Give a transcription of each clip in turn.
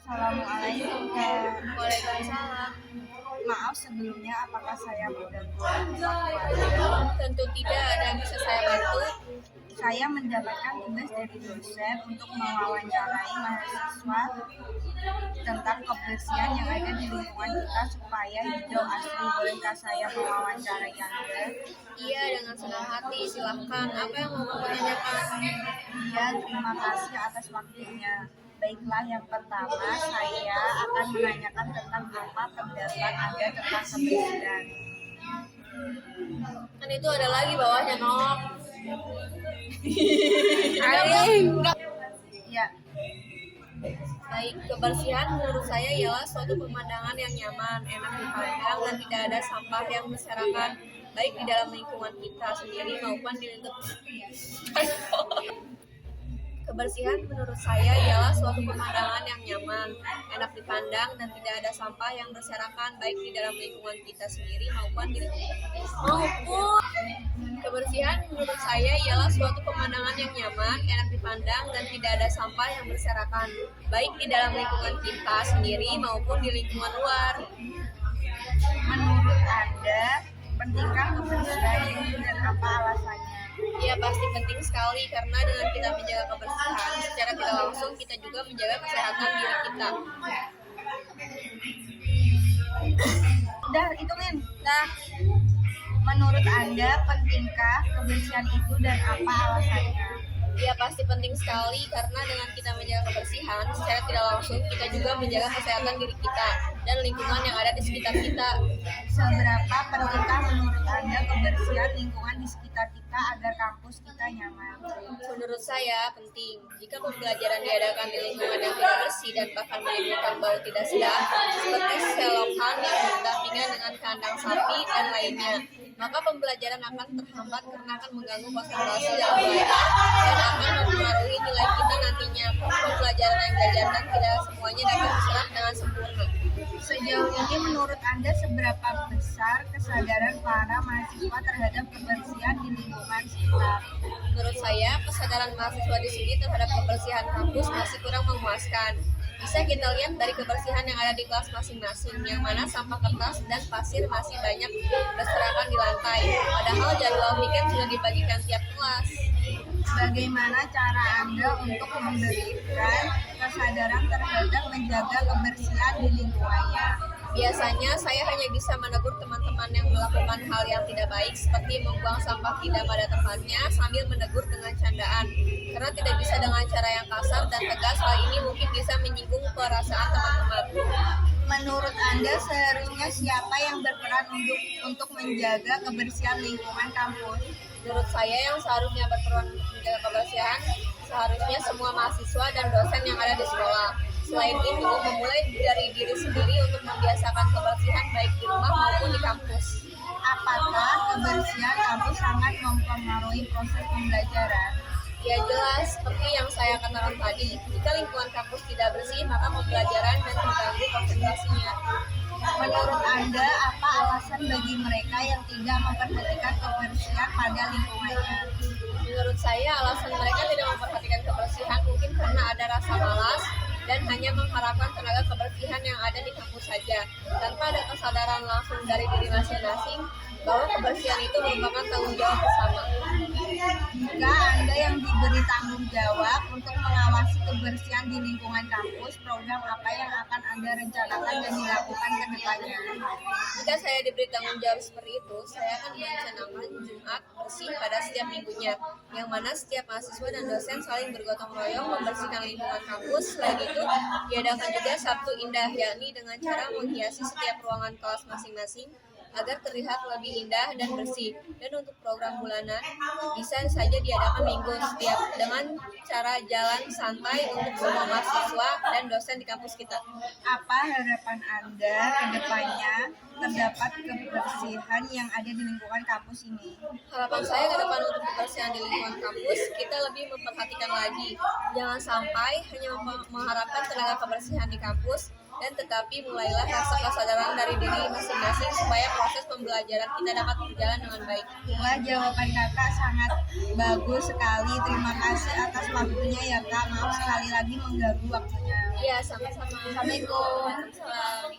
Assalamualaikum Kak. Waalaikumsalam. Maaf sebelumnya, apakah saya mengganggu? Tentu tidak, ada yang bisa saya bantu. Saya mendapatkan tugas dari dosen untuk mewawancarai mahasiswa tentang kebersihan yang ada di lingkungan kita supaya hijau asri. Bolehkah saya mewawancarai Anda? Iya, dengan senang hati. Silahkan. Apa yang mau kamu tanyakan? Iya, terima kasih atas waktunya. Baiklah, yang pertama saya akan menanyakan tentang apa pendapat Anda tentang kebersihan. Kan itu ada lagi bawahnya, Nok. Ya, Baik, kebersihan menurut saya ialah suatu pemandangan yang nyaman, enak dipandang, dan tidak ada sampah yang berserakan, baik di dalam lingkungan kita sendiri maupun di lingkungan. Kebersihan menurut saya ialah suatu pemandangan yang nyaman, enak dipandang, dan tidak ada sampah yang berserakan, baik di dalam lingkungan kita sendiri maupun di Kebersihan menurut saya ialah suatu pemandangan yang nyaman, enak dipandang, dan tidak ada sampah yang berserakan, baik di dalam lingkungan kita sendiri maupun di lingkungan luar. menurut Anda pentingkah kebersihan ini dan apa alasannya? Ya pasti penting sekali karena dengan kita menjaga kebersihan, secara tidak langsung kita juga menjaga kesehatan diri kita. Udah, itu kan. Nah, menurut Anda pentingkah kebersihan itu dan apa alasannya? Ya pasti penting sekali karena dengan kita menjaga kebersihan, secara tidak langsung kita juga menjaga kesehatan diri kita dan lingkungan yang ada di sekitar kita. Seberapa pentingkah menurut Anda kebersihan lingkungan di sekitar kita agar kampus kita nyaman? Menurut saya penting jika pembelajaran diadakan di lingkungan yang tidak bersih dan bahkan menimbulkan bau tidak sedap seperti selokan yang berdampingan dengan kandang sapi dan lainnya, maka pembelajaran akan terhambat karena akan mengganggu konsentrasi dalam belajar dan akan mempengaruhi nilai kita nantinya. Pembelajaran yang diajarkan tidak semuanya dapat diserap dengan sempurna. Sejauh ini menurut Anda seberapa besar kesadaran para mahasiswa terhadap kebersihan di lingkungan sekitar? Menurut saya, kesadaran mahasiswa di sini terhadap kebersihan kampus masih kurang memuaskan. Bisa kita lihat dari kebersihan yang ada di kelas masing-masing, yang mana sampah kertas dan pasir masih banyak berserakan di lantai. Padahal jadwal piket sudah dibagikan tiap kelas. Bagaimana cara Anda untuk memberikan kesadaran terhadap menjaga kebersihan di lingkungannya? Biasanya saya hanya bisa menegur teman-teman yang melakukan hal yang tidak baik seperti membuang sampah tidak pada tempatnya sambil menegur dengan candaan. Karena tidak bisa dengan cara yang kasar dan tegas, hal ini mungkin bisa menyinggung perasaan teman-teman. Menurut Anda seharusnya siapa yang berperan untuk menjaga kebersihan lingkungan kampus? Menurut saya yang seharusnya berperan untuk menjaga kebersihan seharusnya semua mahasiswa dan dosen yang ada di sekolah. Selain itu, memulai dari diri sendiri untuk membiasakan kebersihan baik di rumah maupun di kampus. Apakah kebersihan kampus sangat mempengaruhi proses pembelajaran? Ya jelas, seperti yang saya katakan tadi, jika lingkungan kampus tidak bersih, maka pembelajaran dan terganggu konsentrasinya. Menurut Anda, apa alasan bagi mereka yang tidak memperhatikan kebersihan pada lingkungannya? Menurut saya, alasan mereka tidak memperhatikan kebersihan mungkin karena ada rasa malas dan hanya mengharapkan tenaga kebersihan yang ada di kampus saja, tanpa ada kesadaran langsung dari diri masing-masing bahwa kebersihan itu merupakan tanggung jawab bersama. Jika Anda yang diberi tanggung jawab untuk mengawasi kebersihan di lingkungan kampus, program apa yang akan Anda rencanakan dan dilakukan ke depannya? Jika saya diberi tanggung jawab seperti itu, saya akan merencanakan Jumat bersih pada setiap minggunya, yang mana setiap mahasiswa dan dosen saling bergotong royong membersihkan lingkungan kampus. Selain itu, diadakan juga Sabtu Indah, yakni dengan cara menghiasi setiap ruangan kelas masing-masing agar terlihat lebih indah dan bersih. Dan untuk program bulanan, bisa saja diadakan minggu setiap dengan cara jalan santai untuk semua mahasiswa dan dosen di kampus kita. Apa harapan Anda ke depannya terdapat kebersihan yang ada di lingkungan kampus ini? Harapan saya ke depan untuk kebersihan di lingkungan kampus, kita lebih memperhatikan lagi. Jangan sampai hanya mengharapkan tenaga kebersihan di kampus, Dan tetapi mulailah rasa kesadaran dari diri masing-masing supaya proses pembelajaran kita dapat berjalan dengan baik. Wah, jawaban kakak sangat bagus sekali. Terima kasih atas waktunya ya kak. Maaf sekali lagi mengganggu waktunya. Iya, sama-sama. Assalamualaikum. Waalaikumsalam.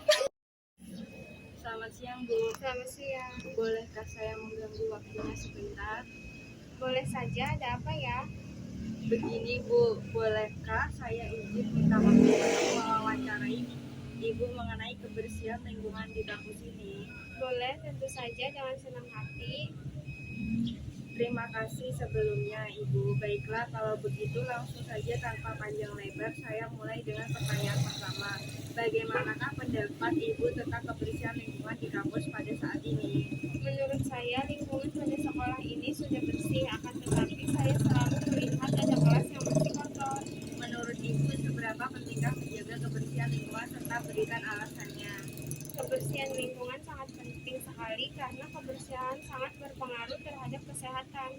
Selamat siang Bu. Selamat siang. Bolehkah saya mengganggu waktunya sebentar? Boleh saja, ada apa ya? Begini Bu, bolehkah saya izin minta waktu untuk mewawancarai Ibu mengenai kebersihan lingkungan di kampus ini? Boleh, tentu saja dengan senang hati. Terima kasih sebelumnya Ibu. Baiklah, kalau begitu langsung saja tanpa panjang lebar saya mulai dengan pertanyaan pertama. Bagaimanakah pendapat Ibu tentang kebersihan lingkungan di kampus pada saat ini? Menurut saya, lingkungan pada sekolah ini sudah bersih, akan tetapi saya selalu melihat ada kelas yang masih kotor. Menurut Ibu, seberapa pentingkah menjaga kebersihan lingkungan serta berikan alasannya? Kebersihan lingkungan sangat penting sekali karena kebersihan sangat berpengaruh terhadap kesehatan.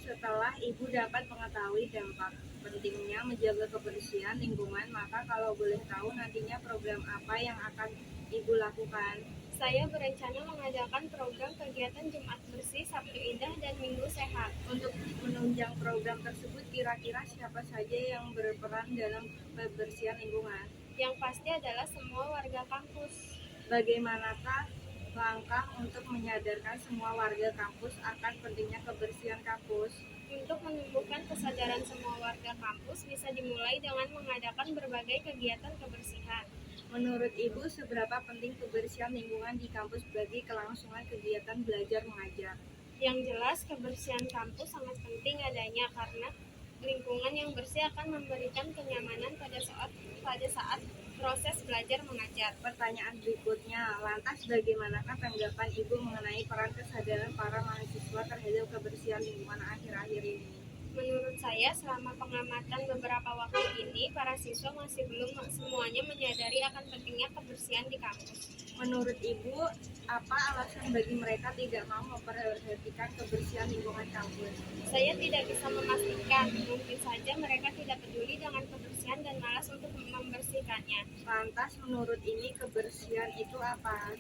Setelah Ibu dapat mengetahui dampak pentingnya menjaga kebersihan lingkungan, maka kalau boleh tahu nantinya program apa yang akan Ibu lakukan? Saya berencana mengadakan program kegiatan Jumat Bersih, Sabtu Indah, dan Minggu Sehat. Untuk menunjang program tersebut, kira-kira siapa saja yang berperan dalam kebersihan lingkungan? Yang pasti adalah semua warga kampus. Bagaimanakah langkah untuk menyadarkan semua warga kampus akan pentingnya kebersihan kampus? Untuk menumbuhkan kesadaran semua warga kampus bisa dimulai dengan mengadakan berbagai kegiatan kebersihan. Menurut Ibu, seberapa penting kebersihan lingkungan di kampus bagi kelangsungan kegiatan belajar mengajar? Yang jelas, kebersihan kampus sangat penting adanya karena lingkungan yang bersih akan memberikan kenyamanan pada saat proses belajar mengajar. Pertanyaan berikutnya, lantas bagaimanakah tanggapan Ibu mengenai peran kesadaran para mahasiswa terhadap kebersihan lingkungan akhir-akhir ini? Menurut saya, selama pengamatan beberapa waktu ini, para siswa masih belum semuanya menyadari akan pentingnya kebersihan di kampus. Menurut Ibu, apa alasan bagi mereka tidak mau memperhatikan kebersihan lingkungan kampus? Saya tidak bisa memastikan, mungkin saja mereka tidak peduli dengan kebersihan dan malas untuk membersihkannya. Lantas menurut ini kebersihan itu apa?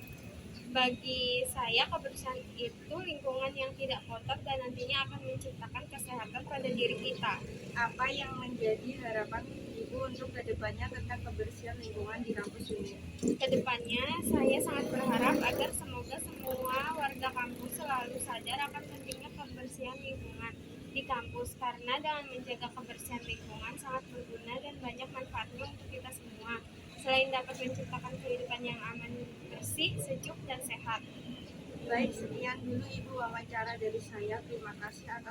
Bagi saya, kebersihan itu lingkungan yang tidak kotor dan nantinya akan menciptakan kesehatan pada diri kita. Apa yang menjadi harapan Ibu untuk kedepannya tentang kebersihan lingkungan di kampus ini? Kedepannya, saya sangat berharap agar semoga semua warga kampus selalu sadar akan pentingnya kebersihan lingkungan di kampus, karena dengan menjaga kebersihan lingkungan sangat berguna dan banyak manfaatnya untuk kita semua. Selain dapat menciptakan kehidupan yang aman, bersih, sejuk, dan sehat. Baik, sekian dulu Ibu wawancara dari saya. Terima kasih atas